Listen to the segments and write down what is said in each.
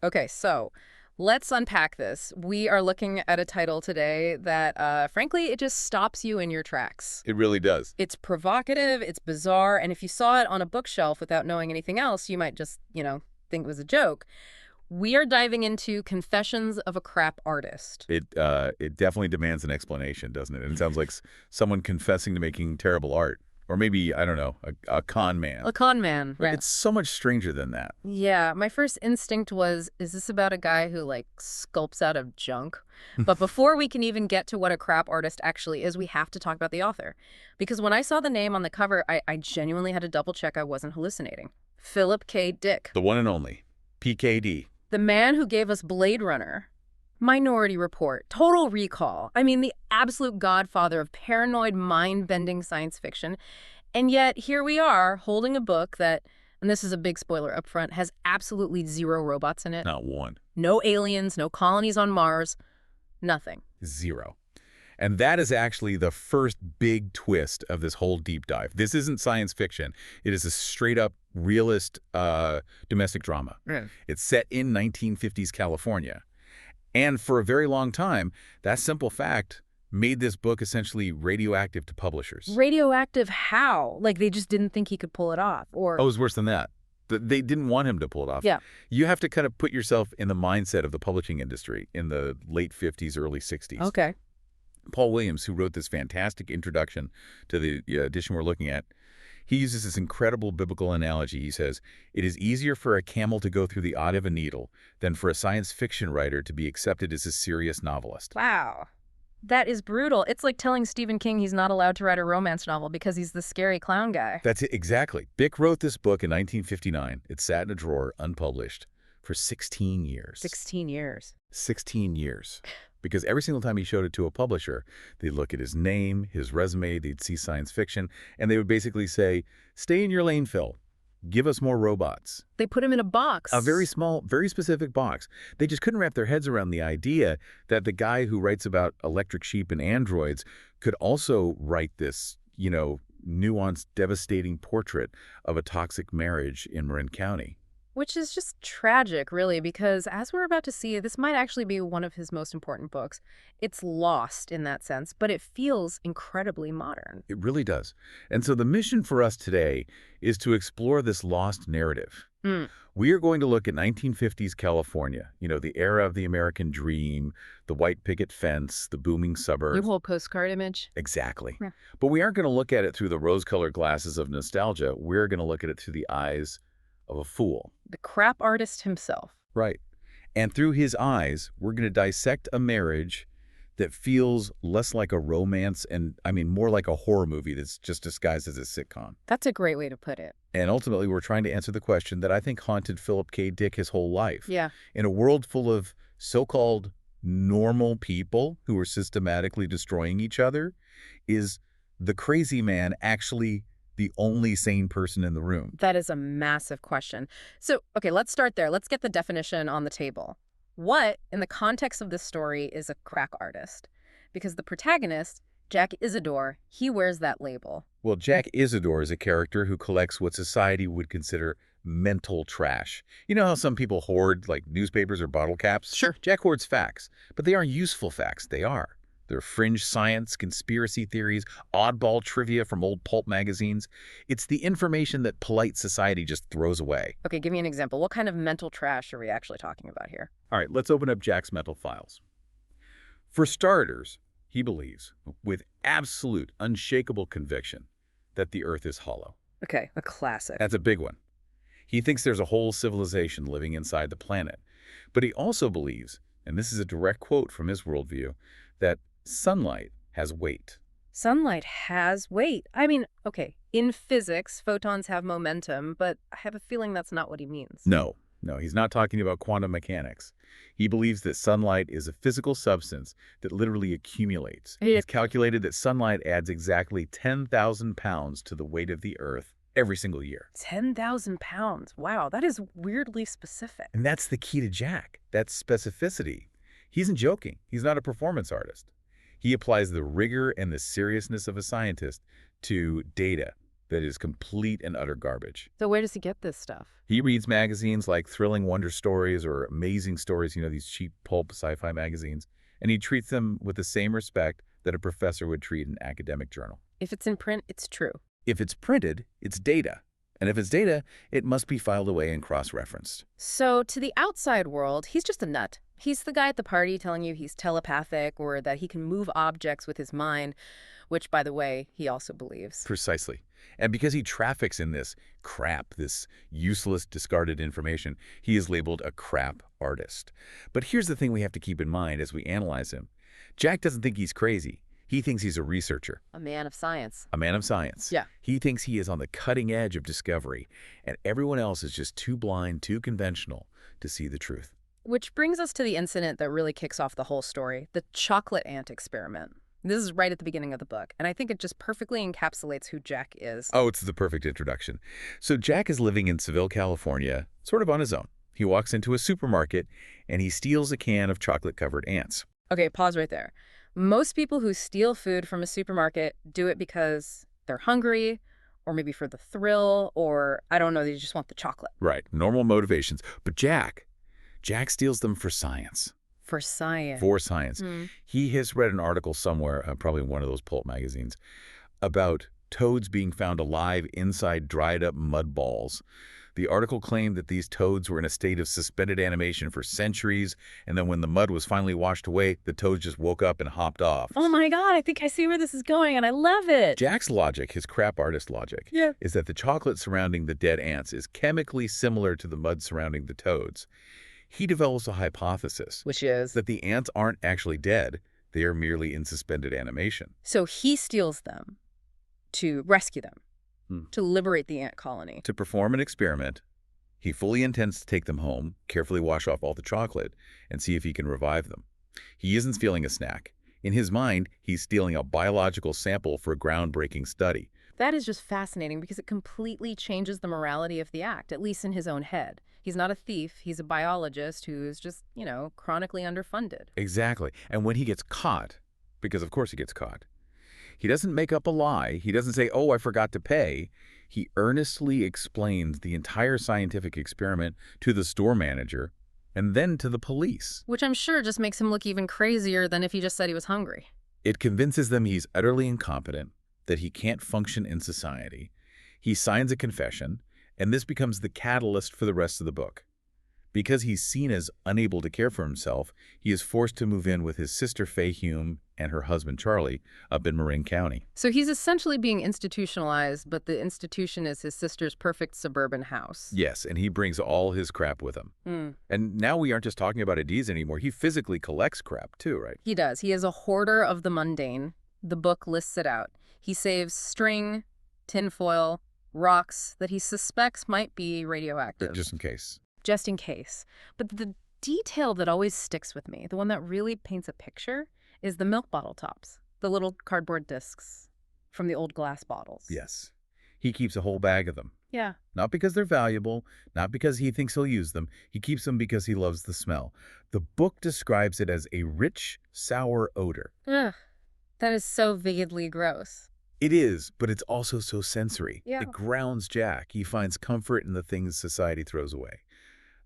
Okay, so let's unpack this. We are looking at a title today that, frankly, it just stops you in your tracks. It really does. It's provocative, it's bizarre, and if you saw it on a bookshelf without knowing anything else, you might just, think it was a joke. We are diving into Confessions of a Crap Artist. It definitely demands an explanation, doesn't it? And it sounds like someone confessing to making terrible art. Or maybe, I don't know, a con man. A con man. But it's so much stranger than that. Yeah, my first instinct was, is this about a guy who, sculpts out of junk? But before we can even get to what a crap artist actually is, we have to talk about the author. Because when I saw the name on the cover, I genuinely had to double-check I wasn't hallucinating. Philip K. Dick. The one and only. PKD. The man who gave us Blade Runner, Minority Report, Total Recall. I mean, the absolute godfather of paranoid, mind-bending science fiction. And yet, here we are, holding a book that, and this is a big spoiler up front, has absolutely zero robots in it. Not one. No aliens, no colonies on Mars, nothing. Zero. And that is actually the first big twist of this whole deep dive. This isn't science fiction. It is a straight-up realist domestic drama. Yeah. It's set in 1950s California. And for a very long time, that simple fact made this book essentially radioactive to publishers. Radioactive how? Like, they just didn't think he could pull it off, or... Oh, it was worse than that. They didn't want him to pull it off. Yeah. You have to kind of put yourself in the mindset of the publishing industry in the late 50s, early 60s. Okay. Paul Williams, who wrote this fantastic introduction to the edition we're looking at, he uses this incredible biblical analogy. He says, "It is easier for a camel to go through the eye of a needle than for a science fiction writer to be accepted as a serious novelist." Wow. That is brutal. It's like telling Stephen King he's not allowed to write a romance novel because he's the scary clown guy. That's it, exactly. Dick wrote this book in 1959. It sat in a drawer, unpublished, for 16 years. 16 years. 16 years. Because every single time he showed it to a publisher, they'd look at his name, his resume, they'd see science fiction, and they would basically say, "Stay in your lane, Phil. Give us more robots." They put him in a box. A very small, very specific box. They just couldn't wrap their heads around the idea that the guy who writes about electric sheep and androids could also write this, nuanced, devastating portrait of a toxic marriage in Marin County. Which is just tragic, really, because as we're about to see, this might actually be one of his most important books. It's lost in that sense, but it feels incredibly modern. It really does. And so the mission for us today is to explore this lost narrative. We are going to look at 1950s California, the era of the American dream, the white picket fence, the booming suburbs. Your whole postcard image? Exactly. Yeah. But we aren't going to look at it through the rose-colored glasses of nostalgia. We're going to look at it through the eyes of a fool. The crap artist himself. Right. And through his eyes, we're going to dissect a marriage that feels less like a romance and, more like a horror movie that's just disguised as a sitcom. That's a great way to put it. And ultimately, we're trying to answer the question that I think haunted Philip K. Dick his whole life. Yeah. In a world full of so-called normal people who are systematically destroying each other, is the crazy man actually the only sane person in the room? That is a massive question. So, okay, let's start there. Let's get the definition on the table. What, in the context of this story, is a crack artist? Because the protagonist, Jack Isidore, he wears that label. Well, Jack Isidore is a character who collects what society would consider mental trash. You know how some people hoard, newspapers or bottle caps? Sure. Jack hoards facts, but they aren't useful facts. They are. They're fringe science, conspiracy theories, oddball trivia from old pulp magazines. It's the information that polite society just throws away. Okay, give me an example. What kind of mental trash are we actually talking about here? All right, let's open up Jack's mental files. For starters, he believes, with absolute, unshakable conviction, that the Earth is hollow. Okay, a classic. That's a big one. He thinks there's a whole civilization living inside the planet. But he also believes, and this is a direct quote from his worldview, that sunlight has weight. Sunlight has weight. Okay, in physics, photons have momentum, but I have a feeling that's not what he means. No, he's not talking about quantum mechanics. He believes that sunlight is a physical substance that literally accumulates. He's calculated that sunlight adds exactly 10,000 pounds to the weight of the Earth every single year. 10,000 pounds. Wow, that is weirdly specific. And that's the key to Jack. That's specificity. He isn't joking. He's not a performance artist. He applies the rigor and the seriousness of a scientist to data, that is complete and utter garbage. So where does he get this stuff? He reads magazines like Thrilling Wonder Stories or Amazing Stories, these cheap pulp sci-fi magazines, and he treats them with the same respect that a professor would treat an academic journal. If it's in print, it's true. If it's printed, it's data. And if it's data, it must be filed away and cross-referenced. So to the outside world, he's just a nut. He's the guy at the party telling you he's telepathic or that he can move objects with his mind, which, by the way, he also believes. Precisely. And because he traffics in this crap, this useless, discarded information, he is labeled a crap artist. But here's the thing we have to keep in mind as we analyze him. Jack doesn't think he's crazy. He thinks he's a researcher. A man of science. A man of science. Yeah. He thinks he is on the cutting edge of discovery, and everyone else is just too blind, too conventional to see the truth. Which brings us to the incident that really kicks off the whole story, the chocolate ant experiment. This is right at the beginning of the book, and I think it just perfectly encapsulates who Jack is. Oh, it's the perfect introduction. So Jack is living in Seville, California, sort of on his own. He walks into a supermarket, and he steals a can of chocolate-covered ants. Okay, pause right there. Most people who steal food from a supermarket do it because they're hungry, or maybe for the thrill, or, I don't know, they just want the chocolate. Right, normal motivations. But Jack steals them for science. For science. For science. He has read an article somewhere, probably in one of those pulp magazines, about toads being found alive inside dried-up mud balls. The article claimed that these toads were in a state of suspended animation for centuries, and then when the mud was finally washed away, the toads just woke up and hopped off. Oh my God, I think I see where this is going, and I love it. Jack's logic, his crap artist logic, is that the chocolate surrounding the dead ants is chemically similar to the mud surrounding the toads. He develops a hypothesis. Which is? That the ants aren't actually dead. They are merely in suspended animation. So he steals them to rescue them. To liberate the ant colony. To perform an experiment, he fully intends to take them home, carefully wash off all the chocolate, and see if he can revive them. He isn't stealing a snack. In his mind, he's stealing a biological sample for a groundbreaking study. That is just fascinating because it completely changes the morality of the act, at least in his own head. He's not a thief. He's a biologist who's just, chronically underfunded. Exactly. And when he gets caught, because of course he gets caught, he doesn't make up a lie. He doesn't say, oh, I forgot to pay. He earnestly explains the entire scientific experiment to the store manager and then to the police. Which I'm sure just makes him look even crazier than if he just said he was hungry. It convinces them he's utterly incompetent, that he can't function in society. He signs a confession, and this becomes the catalyst for the rest of the book. Because he's seen as unable to care for himself, he is forced to move in with his sister Fay and her husband Charlie up in Marin County. So he's essentially being institutionalized, but the institution is his sister's perfect suburban house. Yes, and he brings all his crap with him. And now we aren't just talking about ideas anymore. He physically collects crap too, right? He does. He is a hoarder of the mundane. The book lists it out. He saves string, tinfoil, rocks that he suspects might be radioactive. Just in case. Just in case. But the detail that always sticks with me, the one that really paints a picture, is the milk bottle tops, the little cardboard discs from the old glass bottles. Yes. He keeps a whole bag of them. Yeah. Not because they're valuable, not because he thinks he'll use them. He keeps them because he loves the smell. The book describes it as a rich, sour odor. Ugh. That is so vividly gross. It is, but it's also so sensory. Yeah. It grounds Jack. He finds comfort in the things society throws away.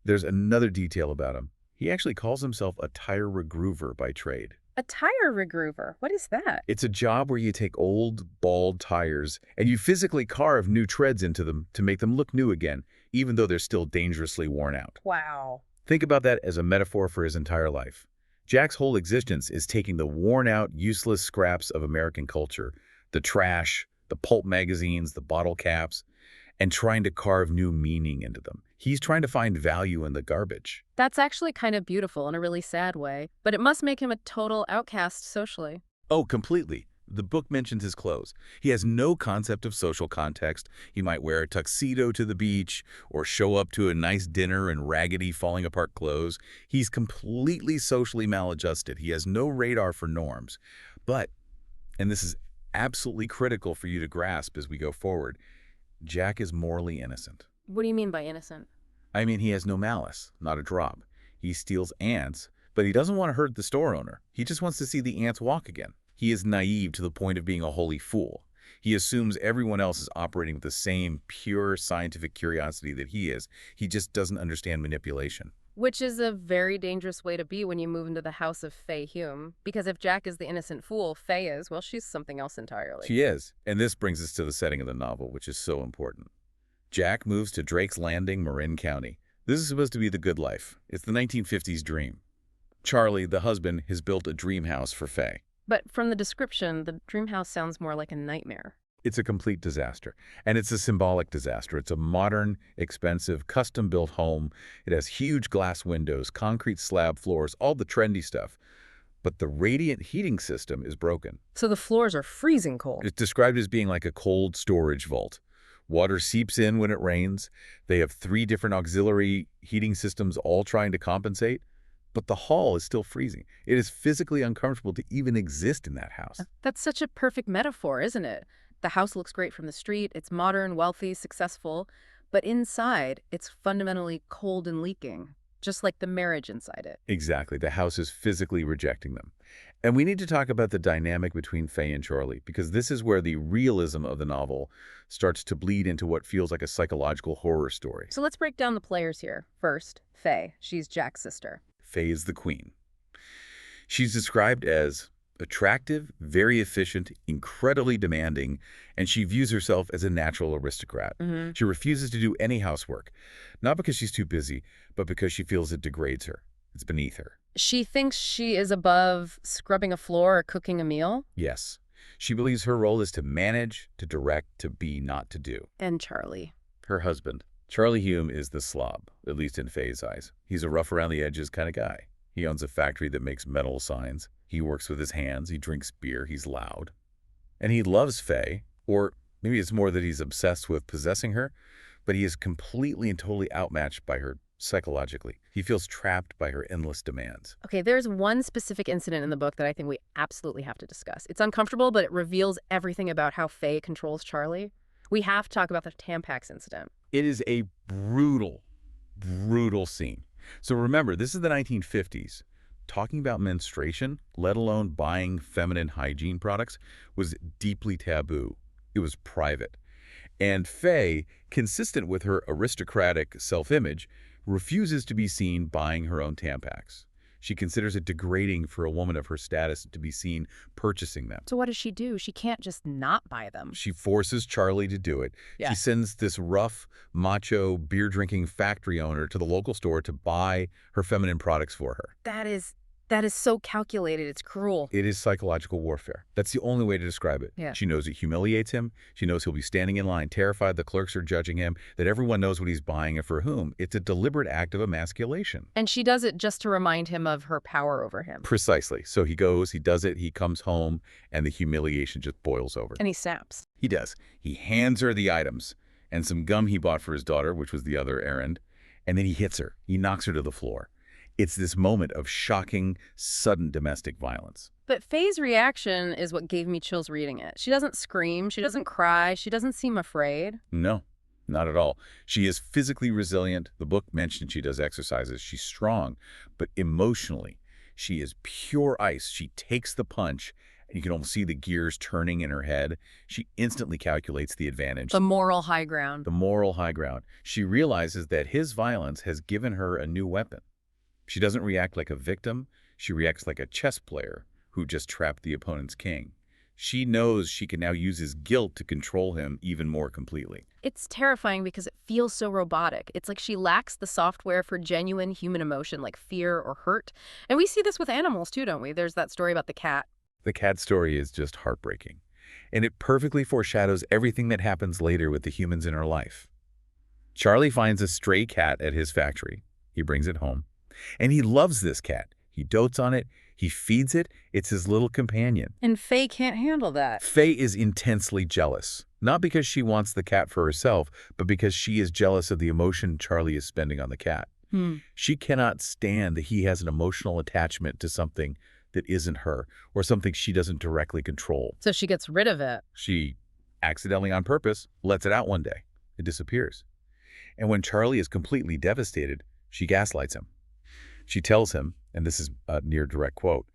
There's another detail about him. He actually calls himself a tire regroover by trade. A tire regroover? What is that? It's a job where you take old, bald tires and you physically carve new treads into them to make them look new again, even though they're still dangerously worn out. Wow. Think about that as a metaphor for his entire life. Jack's whole existence is taking the worn-out, useless scraps of American culture, the trash, the pulp magazines, the bottle caps, and trying to carve new meaning into them. He's trying to find value in the garbage. That's actually kind of beautiful in a really sad way, but it must make him a total outcast socially. Oh, completely. The book mentions his clothes. He has no concept of social context. He might wear a tuxedo to the beach or show up to a nice dinner in raggedy, falling-apart clothes. He's completely socially maladjusted. He has no radar for norms. But, and this is absolutely critical for you to grasp as we go forward, Jack is morally innocent. What do you mean by innocent? I mean, he has no malice, not a drop. He steals ants, but he doesn't want to hurt the store owner. He just wants to see the ants walk again. He is naive to the point of being a holy fool. He assumes everyone else is operating with the same pure scientific curiosity that he is. He just doesn't understand manipulation. Which is a very dangerous way to be when you move into the house of Fay Hume. Because if Jack is the innocent fool, Fay is, well, she's something else entirely. She is. And this brings us to the setting of the novel, which is so important. Jack moves to Drake's Landing, Marin County. This is supposed to be the good life. It's the 1950s dream. Charlie, the husband, has built a dream house for Fay. But from the description, the dream house sounds more like a nightmare. It's a complete disaster, and it's a symbolic disaster. It's a modern, expensive, custom-built home. It has huge glass windows, concrete slab floors, all the trendy stuff. But the radiant heating system is broken. So the floors are freezing cold. It's described as being like a cold storage vault. Water seeps in when it rains. They have 3 different auxiliary heating systems all trying to compensate. But the hall is still freezing. It is physically uncomfortable to even exist in that house. That's such a perfect metaphor, isn't it? The house looks great from the street. It's modern, wealthy, successful. But inside, it's fundamentally cold and leaking, just like the marriage inside it. Exactly. The house is physically rejecting them. And we need to talk about the dynamic between Fay and Charlie, because this is where the realism of the novel starts to bleed into what feels like a psychological horror story. So let's break down the players here. First, Fay. She's Jack's sister. Fay is the queen. She's described as attractive, very efficient, incredibly demanding, and she views herself as a natural aristocrat. She refuses to do any housework, not because she's too busy, but because she feels it degrades her. It's beneath her. She thinks she is above scrubbing a floor or cooking a meal? Yes. She believes her role is to manage, to direct, to be, not to do. And Charlie. Her husband, Charlie Hume, is the slob, at least in Fay's eyes. He's a rough-around-the-edges kind of guy. He owns a factory that makes metal signs. He works with his hands. He drinks beer. He's loud. And he loves Fay, or maybe it's more that he's obsessed with possessing her, but he is completely and totally outmatched by her psychologically. He feels trapped by her endless demands. Okay, there's one specific incident in the book that I think we absolutely have to discuss. It's uncomfortable, but it reveals everything about how Fay controls Charlie. We have to talk about the Tampax incident. It is a brutal, brutal scene. So remember, this is the 1950s. Talking about menstruation, let alone buying feminine hygiene products, was deeply taboo. It was private. And Fay, consistent with her aristocratic self-image, refuses to be seen buying her own Tampax. She considers it degrading for a woman of her status to be seen purchasing them. So what does she do? She can't just not buy them. She forces Charlie to do it. Yeah. She sends this rough, macho, beer-drinking factory owner to the local store to buy her feminine products for her. That is so calculated. It's cruel. It is psychological warfare. That's the only way to describe it. Yeah. She knows it humiliates him. She knows he'll be standing in line, terrified the clerks are judging him, that everyone knows what he's buying and for whom. It's a deliberate act of emasculation. And she does it just to remind him of her power over him. Precisely. So he goes, he does it, he comes home, and the humiliation just boils over. And he snaps. He does. He hands her the items and some gum he bought for his daughter, which was the other errand, and then he hits her. He knocks her to the floor. It's this moment of shocking, sudden domestic violence. But Fay's reaction is what gave me chills reading it. She doesn't scream. She doesn't cry. She doesn't seem afraid. No, not at all. She is physically resilient. The book mentioned she does exercises. She's strong, but emotionally, she is pure ice. She takes the punch, and you can almost see the gears turning in her head. She instantly calculates the advantage. The moral high ground. The moral high ground. She realizes that his violence has given her a new weapon. She doesn't react like a victim. She reacts like a chess player who just trapped the opponent's king. She knows she can now use his guilt to control him even more completely. It's terrifying because it feels so robotic. It's like she lacks the software for genuine human emotion like fear or hurt. And we see this with animals too, don't we? There's that story about the cat. The cat story is just heartbreaking. And it perfectly foreshadows everything that happens later with the humans in her life. Charlie finds a stray cat at his factory. He brings it home. And he loves this cat. He dotes on it. He feeds it. It's his little companion. And Fay can't handle that. Fay is intensely jealous, not because she wants the cat for herself, but because she is jealous of the emotion Charlie is spending on the cat. She cannot stand that he has an emotional attachment to something that isn't her or something she doesn't directly control. So she gets rid of it. She, accidentally on purpose, lets it out one day. It disappears. And when Charlie is completely devastated, she gaslights him. She tells him, and this is a near direct quote,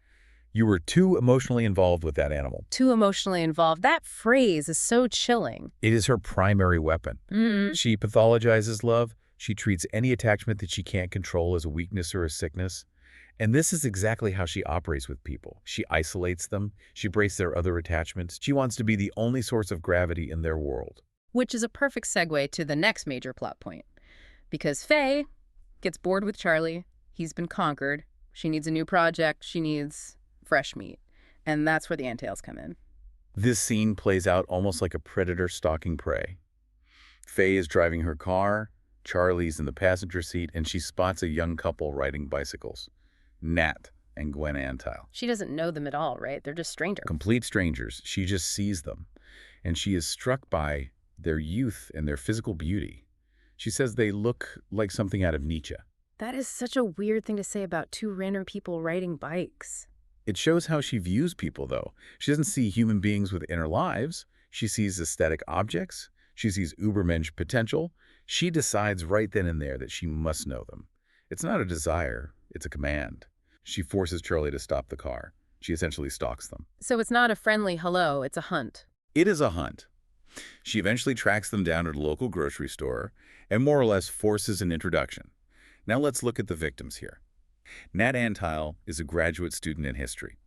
You were too emotionally involved with that animal. Too emotionally involved. That phrase is so chilling. It is her primary weapon. She pathologizes love. She treats any attachment that she can't control as a weakness or a sickness. And this is exactly how she operates with people. She isolates them. She breaks their other attachments. She wants to be the only source of gravity in their world. Which is a perfect segue to the next major plot point. Because Fay gets bored with Charlie. He's been conquered. She needs a new project. She needs fresh meat. And that's where the entails come in. This scene plays out almost like a predator stalking prey. Fay is driving her car. Charlie's in the passenger seat, and she spots a young couple riding bicycles. Nat and Gwen Antile. She doesn't know them at all, right? They're just strangers. Complete strangers. She just sees them. And she is struck by their youth and their physical beauty. She says they look like something out of Nietzsche. That is such a weird thing to say about two random people riding bikes. It shows how she views people, though. She doesn't see human beings with inner lives. She sees aesthetic objects. She sees Ubermensch potential. She decides right then and there that she must know them. It's not a desire, it's a command. She forces Charlie to stop the car. She essentially stalks them. So it's not a friendly hello, it's a hunt. It is a hunt. She eventually tracks them down at a local grocery store and more or less forces an introduction. Now let's look at the victims here. Nat Antile is a graduate student in history.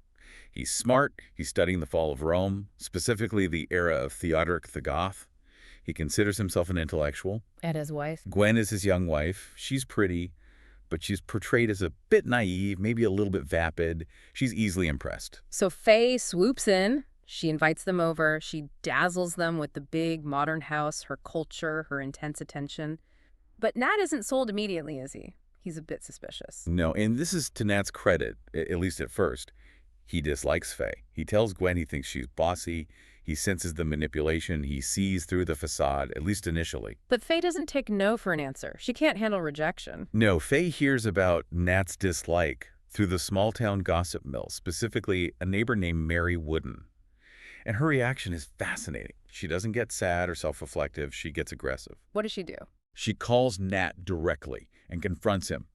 He's smart, he's studying the fall of Rome, specifically the era of Theodoric the Goth. He considers himself an intellectual. And his wife? Gwen is his young wife. She's pretty, but she's portrayed as a bit naive, maybe a little bit vapid. She's easily impressed. So Fay swoops in. She invites them over. She dazzles them with the big modern house, her culture, her intense attention. But Nat isn't sold immediately, is he? He's a bit suspicious. No, and this is to Nat's credit, at least at first. He dislikes Fay. He tells Gwen he thinks she's bossy. He senses the manipulation. He sees through the facade, at least initially. But Fay doesn't take no for an answer. She can't handle rejection. No, Fay hears about Nat's dislike through the small-town gossip mill, specifically a neighbor named Mary Wooden. And her reaction is fascinating. She doesn't get sad or self-reflective. She gets aggressive. What does she do? She calls Nat directly and confronts him.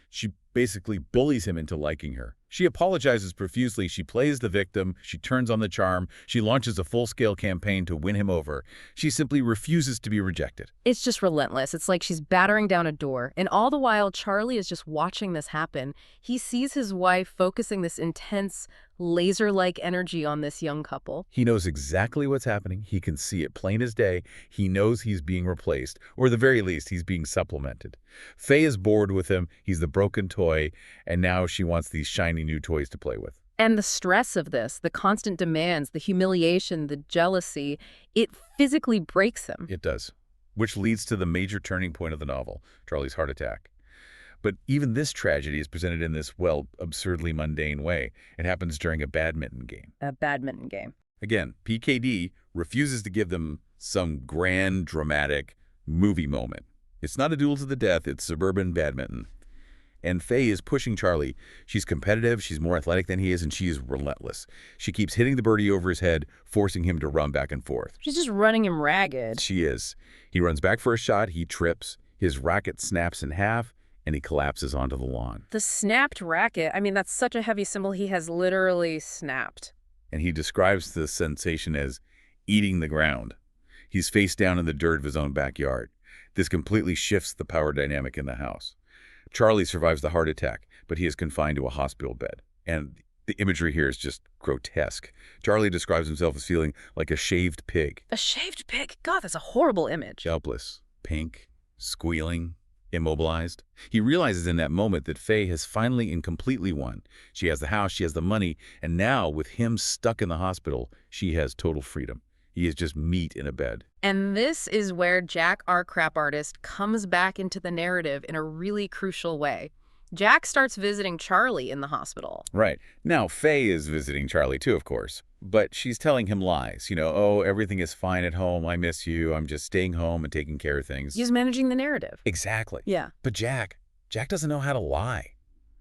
She basically bullies him into liking her. She apologizes profusely. She plays the victim. She turns on the charm. She launches a full-scale campaign to win him over. She simply refuses to be rejected. It's just relentless. It's like she's battering down a door. And all the while, Charlie is just watching this happen. He sees his wife focusing this intense, laser-like energy on this young couple. He knows exactly what's happening. He can see it plain as day. He knows he's being replaced, or at the very least, he's being supplemented. Fay is bored with him. He's the broken toy, and now she wants these shiny new toys to play with. And the stress of this, the constant demands, the humiliation, the jealousy, it physically breaks him. It does, which leads to the major turning point of the novel, Charlie's heart attack. But even this tragedy is presented in this, well, absurdly mundane way. It happens during a badminton game. A badminton game. Again, PKD refuses to give them some grand, dramatic movie moment. It's not a duel to the death, it's suburban badminton. And Fay is pushing Charlie. She's competitive, she's more athletic than he is, and she is relentless. She keeps hitting the birdie over his head, forcing him to run back and forth. She's just running him ragged. She is. He runs back for a shot, he trips, his racket snaps in half, and he collapses onto the lawn. The snapped racket, I mean, that's such a heavy symbol. He has literally snapped. And he describes the sensation as eating the ground. He's face down in the dirt of his own backyard. This completely shifts the power dynamic in the house. Charlie survives the heart attack, but he is confined to a hospital bed. And the imagery here is just grotesque. Charlie describes himself as feeling like a shaved pig. A shaved pig? God, that's a horrible image. Helpless, pink, squealing, immobilized. He realizes in that moment that Fay has finally and completely won. She has the house, she has the money, and now with him stuck in the hospital, she has total freedom. He is just meat in a bed. And this is where Jack, our crap artist, comes back into the narrative in a really crucial way. Jack starts visiting Charlie in the hospital. Right. Now, Fay is visiting Charlie too, of course. But she's telling him lies. You know, oh, everything is fine at home. I miss you. I'm just staying home and taking care of things. He's managing the narrative. Exactly. Yeah. But Jack doesn't know how to lie.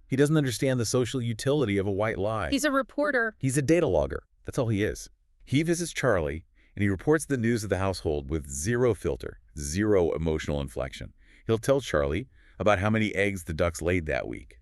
He doesn't understand the social utility of a white lie. He's a reporter. He's a data logger. That's all he is. He visits Charlie, and he reports the news of the household with zero filter, zero emotional inflection. He'll tell Charlie about how many eggs the ducks laid that week.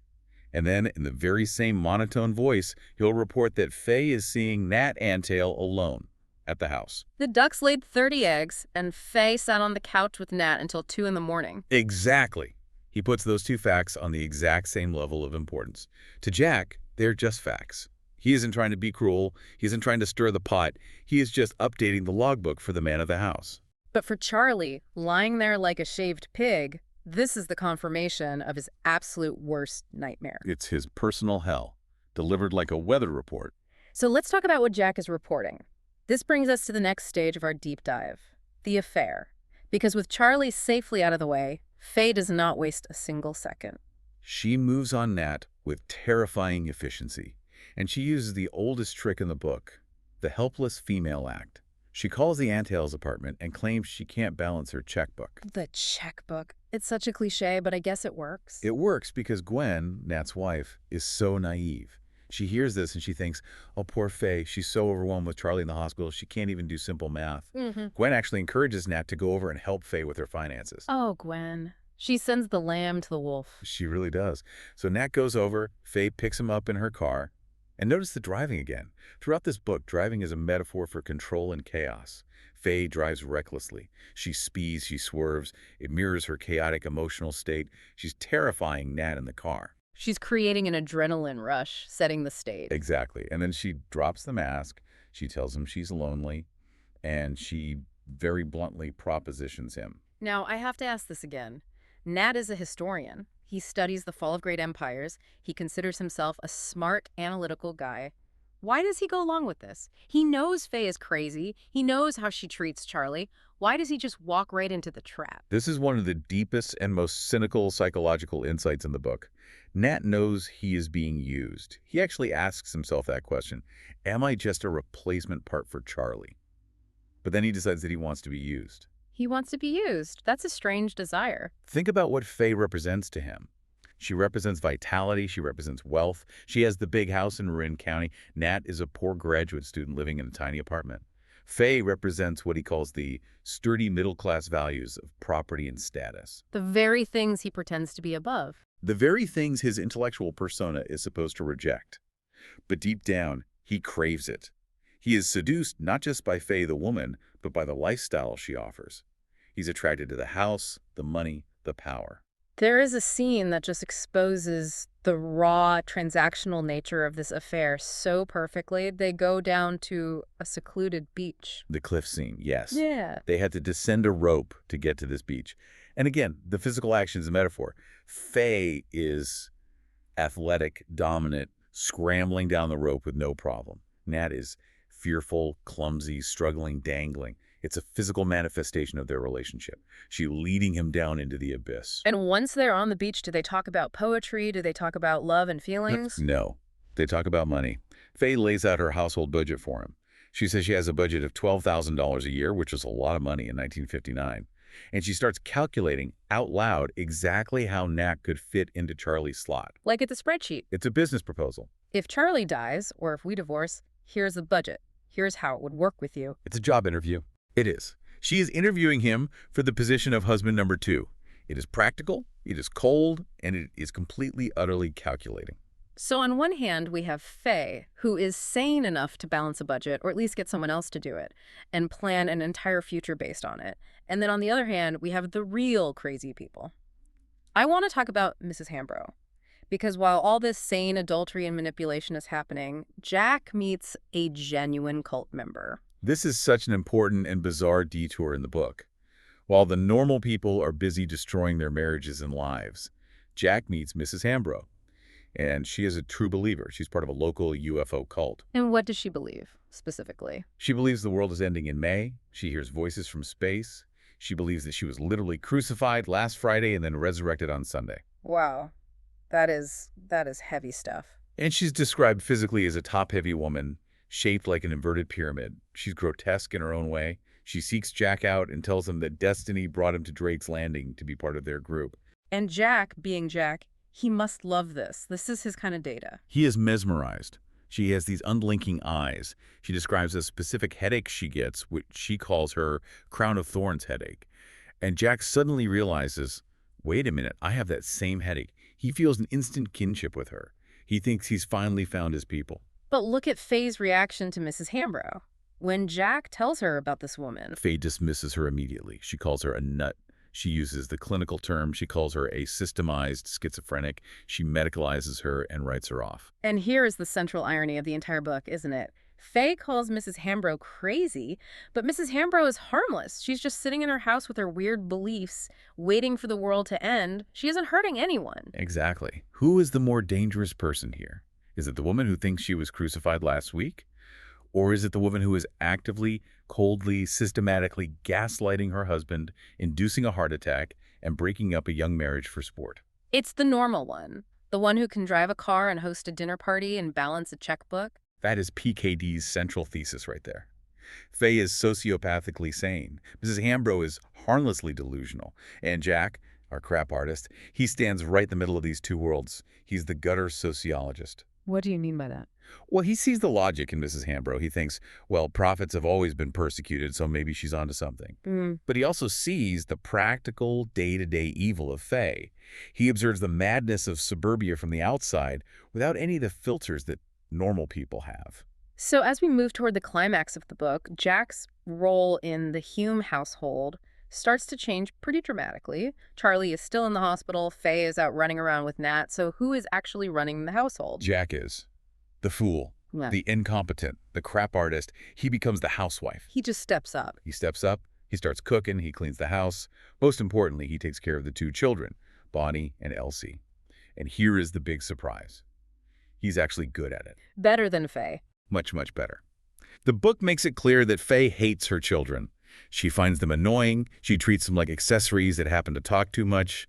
And then, in the very same monotone voice, he'll report that Fay is seeing Nat Antail alone at the house. The ducks laid 30 eggs, and Fay sat on the couch with Nat until 2 in the morning. Exactly. He puts those two facts on the exact same level of importance. To Jack, they're just facts. He isn't trying to be cruel. He isn't trying to stir the pot. He is just updating the logbook for the man of the house. But for Charlie, lying there like a shaved pig, this is the confirmation of his absolute worst nightmare. It's his personal hell, delivered like a weather report. So let's talk about what Jack is reporting. This brings us to the next stage of our deep dive, the affair. Because with Charlie safely out of the way, Fay does not waste a single second. She moves on Nat with terrifying efficiency, and she uses the oldest trick in the book, the helpless female act. She calls the Antails' apartment and claims she can't balance her checkbook. The checkbook. It's such a cliche, but I guess it works. It works because Gwen, Nat's wife, is so naive. She hears this and she thinks, oh, poor Fay, she's so overwhelmed with Charlie in the hospital, she can't even do simple math. Gwen actually encourages Nat to go over and help Fay with her finances. Oh, Gwen. She sends the lamb to the wolf. She really does. So Nat goes over, Fay picks him up in her car, and notice the driving again. Throughout this book, driving is a metaphor for control and chaos. Fay drives recklessly. She speeds, she swerves. It mirrors her chaotic emotional state. She's terrifying Nat in the car. She's creating an adrenaline rush, setting the stage. Exactly. And then she drops the mask. She tells him she's lonely, and she very bluntly propositions him. Now, I have to ask this again. Nat is a historian. He studies the fall of great empires. He considers himself a smart, analytical guy. Why does he go along with this? He knows Fay is crazy. He knows how she treats Charlie. Why does he just walk right into the trap? This is one of the deepest and most cynical psychological insights in the book. Nat knows he is being used. He actually asks himself that question, am I just a replacement part for Charlie? But then he decides that he wants to be used. He wants to be used. That's a strange desire. Think about what Fay represents to him. She represents vitality. She represents wealth. She has the big house in Marin County. Nat is a poor graduate student living in a tiny apartment. Fay represents what he calls the sturdy middle-class values of property and status. The very things he pretends to be above. The very things his intellectual persona is supposed to reject. But deep down, he craves it. He is seduced not just by Fay the woman, but by the lifestyle she offers. He's attracted to the house, the money, the power. There is a scene that just exposes the raw, transactional nature of this affair so perfectly. They go down to a secluded beach. The cliff scene, yes. Yeah. They had to descend a rope to get to this beach. And again, the physical action is a metaphor. Fay is athletic, dominant, scrambling down the rope with no problem. Nat is fearful, clumsy, struggling, dangling. It's a physical manifestation of their relationship. She leading him down into the abyss. And once they're on the beach, do they talk about poetry? Do they talk about love and feelings? No. They talk about money. Fay lays out her household budget for him. She says she has a budget of $12,000 a year, which was a lot of money in 1959. And she starts calculating out loud exactly how Nat could fit into Charlie's slot. Like it's a spreadsheet. It's a business proposal. If Charlie dies, or if we divorce, here's the budget. Here's how it would work with you. It's a job interview. It is. She is interviewing him for the position of husband number 2. It is practical, it is cold, and it is completely, utterly calculating. So on one hand, we have Fay, who is sane enough to balance a budget, or at least get someone else to do it, and plan an entire future based on it. And then on the other hand, we have the real crazy people. I want to talk about Mrs. Hambro, because while all this sane adultery and manipulation is happening, Jack meets a genuine cult member. This is such an important and bizarre detour in the book. While the normal people are busy destroying their marriages and lives, Jack meets Mrs. Hambro, and she is a true believer. She's part of a local UFO cult. And what does she believe, specifically? She believes the world is ending in May. She hears voices from space. She believes that she was literally crucified last Friday and then resurrected on Sunday. Wow. That is heavy stuff. And she's described physically as a top-heavy woman, shaped like an inverted pyramid. She's grotesque in her own way. She seeks Jack out and tells him that destiny brought him to Drake's Landing to be part of their group. And Jack, being Jack, he must love this. This is his kind of data. He is mesmerized. She has these unblinking eyes. She describes a specific headache she gets, which she calls her crown of thorns headache. And Jack suddenly realizes, wait a minute, I have that same headache. He feels an instant kinship with her. He thinks he's finally found his people. But look at Fay's reaction to Mrs. Hambro. When Jack tells her about this woman, Fay dismisses her immediately. She calls her a nut. She uses the clinical term. She calls her a systemized schizophrenic. She medicalizes her and writes her off. and here is the central irony of the entire book, isn't it? Fay calls Mrs. Hambro crazy, but Mrs. Hambro is harmless. She's just sitting in her house with her weird beliefs, waiting for the world to end. She isn't hurting anyone. Exactly. Who is the more dangerous person here? Is it the woman who thinks she was crucified last week? Or is it the woman who is actively, coldly, systematically gaslighting her husband, inducing a heart attack, and breaking up a young marriage for sport? It's the normal one, the one who can drive a car and host a dinner party and balance a checkbook. That is PKD's central thesis right there. Fay is sociopathically sane. Mrs. Hambro is harmlessly delusional. And Jack, our crap artist, he stands right in the middle of these two worlds. He's the gutter sociologist. What do you mean by that? Well, he sees the logic in Mrs. Hambro. He thinks, well, prophets have always been persecuted, so maybe she's onto something. But he also sees the practical, day-to-day evil of Fay. He observes the madness of suburbia from the outside without any of the filters that normal people have. So as we move toward the climax of the book, Jack's role in the Hume household starts to change pretty dramatically. Charlie is still in the hospital. Fay is out running around with Nat. So who is actually running the household? Jack is. The fool, Yeah. the incompetent, the crap artist. He becomes the housewife. He just steps up. He steps up, he starts cooking, he cleans the house. Most importantly, he takes care of the two children, Bonnie and Elsie. And here is the big surprise. He's actually good at it. Better than Fay. Much, much better. The book makes it clear that Fay hates her children. She finds them annoying. She treats them like accessories that happen to talk too much.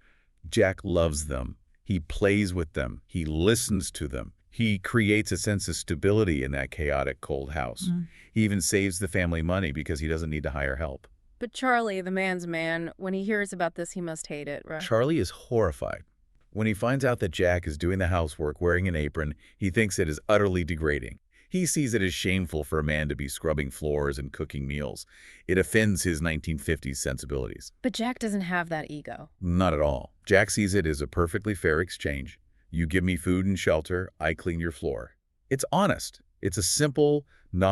Jack loves them. He plays with them. He listens to them. He creates a sense of stability in that chaotic, cold house. He even saves the family money because he doesn't need to hire help. But Charlie, the man's man, when he hears about this, he must hate it, right? Charlie is horrified. When he finds out that Jack is doing the housework wearing an apron, he thinks it is utterly degrading. He sees it as shameful for a man to be scrubbing floors and cooking meals. It offends his 1950s sensibilities. But Jack doesn't have that ego. Not at all. Jack sees it as a perfectly fair exchange. You give me food and shelter, I clean your floor. It's honest. It's a simple,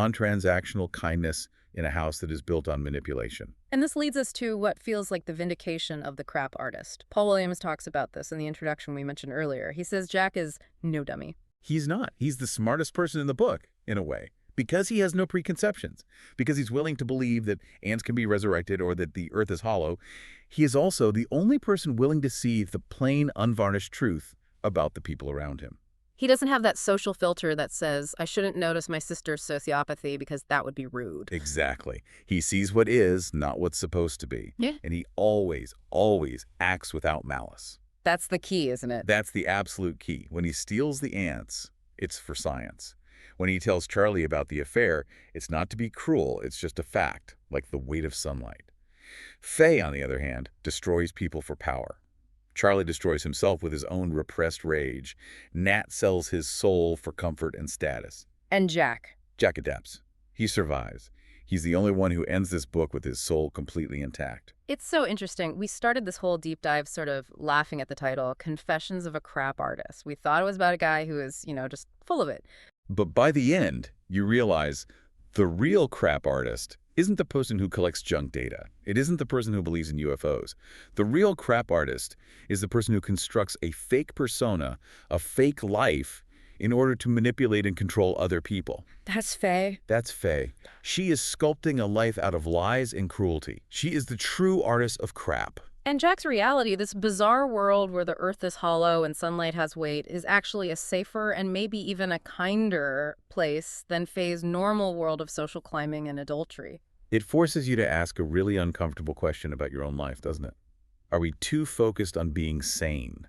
non-transactional kindness in a house that is built on manipulation. And this leads us to what feels like the vindication of the crap artist. Paul Williams talks about this in the introduction we mentioned earlier. He says Jack is no dummy. He's not. He's the smartest person in the book, in a way, because he has no preconceptions, because he's willing to believe that ants can be resurrected or that the earth is hollow. He is also the only person willing to see the plain, unvarnished truth about the people around him. He doesn't have that social filter that says, I shouldn't notice my sister's sociopathy because that would be rude. Exactly. He sees what is, not what's supposed to be. Yeah. And he always, always acts without malice. That's the key, isn't it? That's the absolute key. When he steals the ants, it's for science. When he tells Charlie about the affair, it's not to be cruel, it's just a fact, like the weight of sunlight. Fay, on the other hand, destroys people for power. Charlie destroys himself with his own repressed rage. Nat sells his soul for comfort and status. And Jack. Jack adapts. He survives. He's the only one who ends this book with his soul completely intact. It's so interesting. We started this whole deep dive sort of laughing at the title, Confessions of a Crap Artist. We thought it was about a guy who is, just full of it. But by the end, you realize the real crap artist isn't the person who collects junk data. It isn't the person who believes in UFOs. The real crap artist is the person who constructs a fake persona, a fake life, in order to manipulate and control other people. That's Fay. That's Fay. She is sculpting a life out of lies and cruelty. She is the true artist of crap. And Jack's reality, this bizarre world where the earth is hollow and sunlight has weight, is actually a safer and maybe even a kinder place than Fay's normal world of social climbing and adultery. It forces you to ask a really uncomfortable question about your own life, doesn't it? Are we too focused on being sane?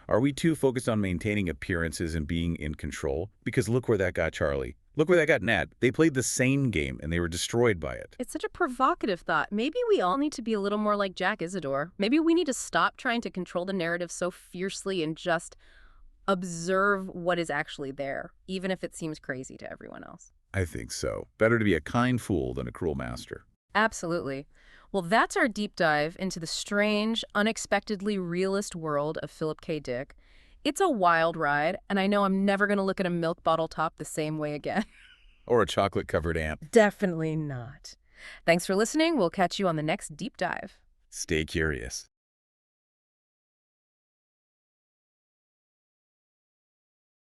Are we too focused on maintaining appearances and being in control? Because look where that got Charlie. Look where that got Nat. They played the sane game and they were destroyed by it. It's such a provocative thought. Maybe we all need to be a little more like Jack Isidore. Maybe we need to stop trying to control the narrative so fiercely and just observe what is actually there, even if it seems crazy to everyone else. I think so. Better to be a kind fool than a cruel master. Absolutely. Well, that's our deep dive into the strange, unexpectedly realist world of Philip K. Dick. It's a wild ride, and I know I'm never going to look at a milk bottle top the same way again. Or a chocolate-covered ant. Definitely not. Thanks for listening. We'll catch you on the next deep dive. Stay curious.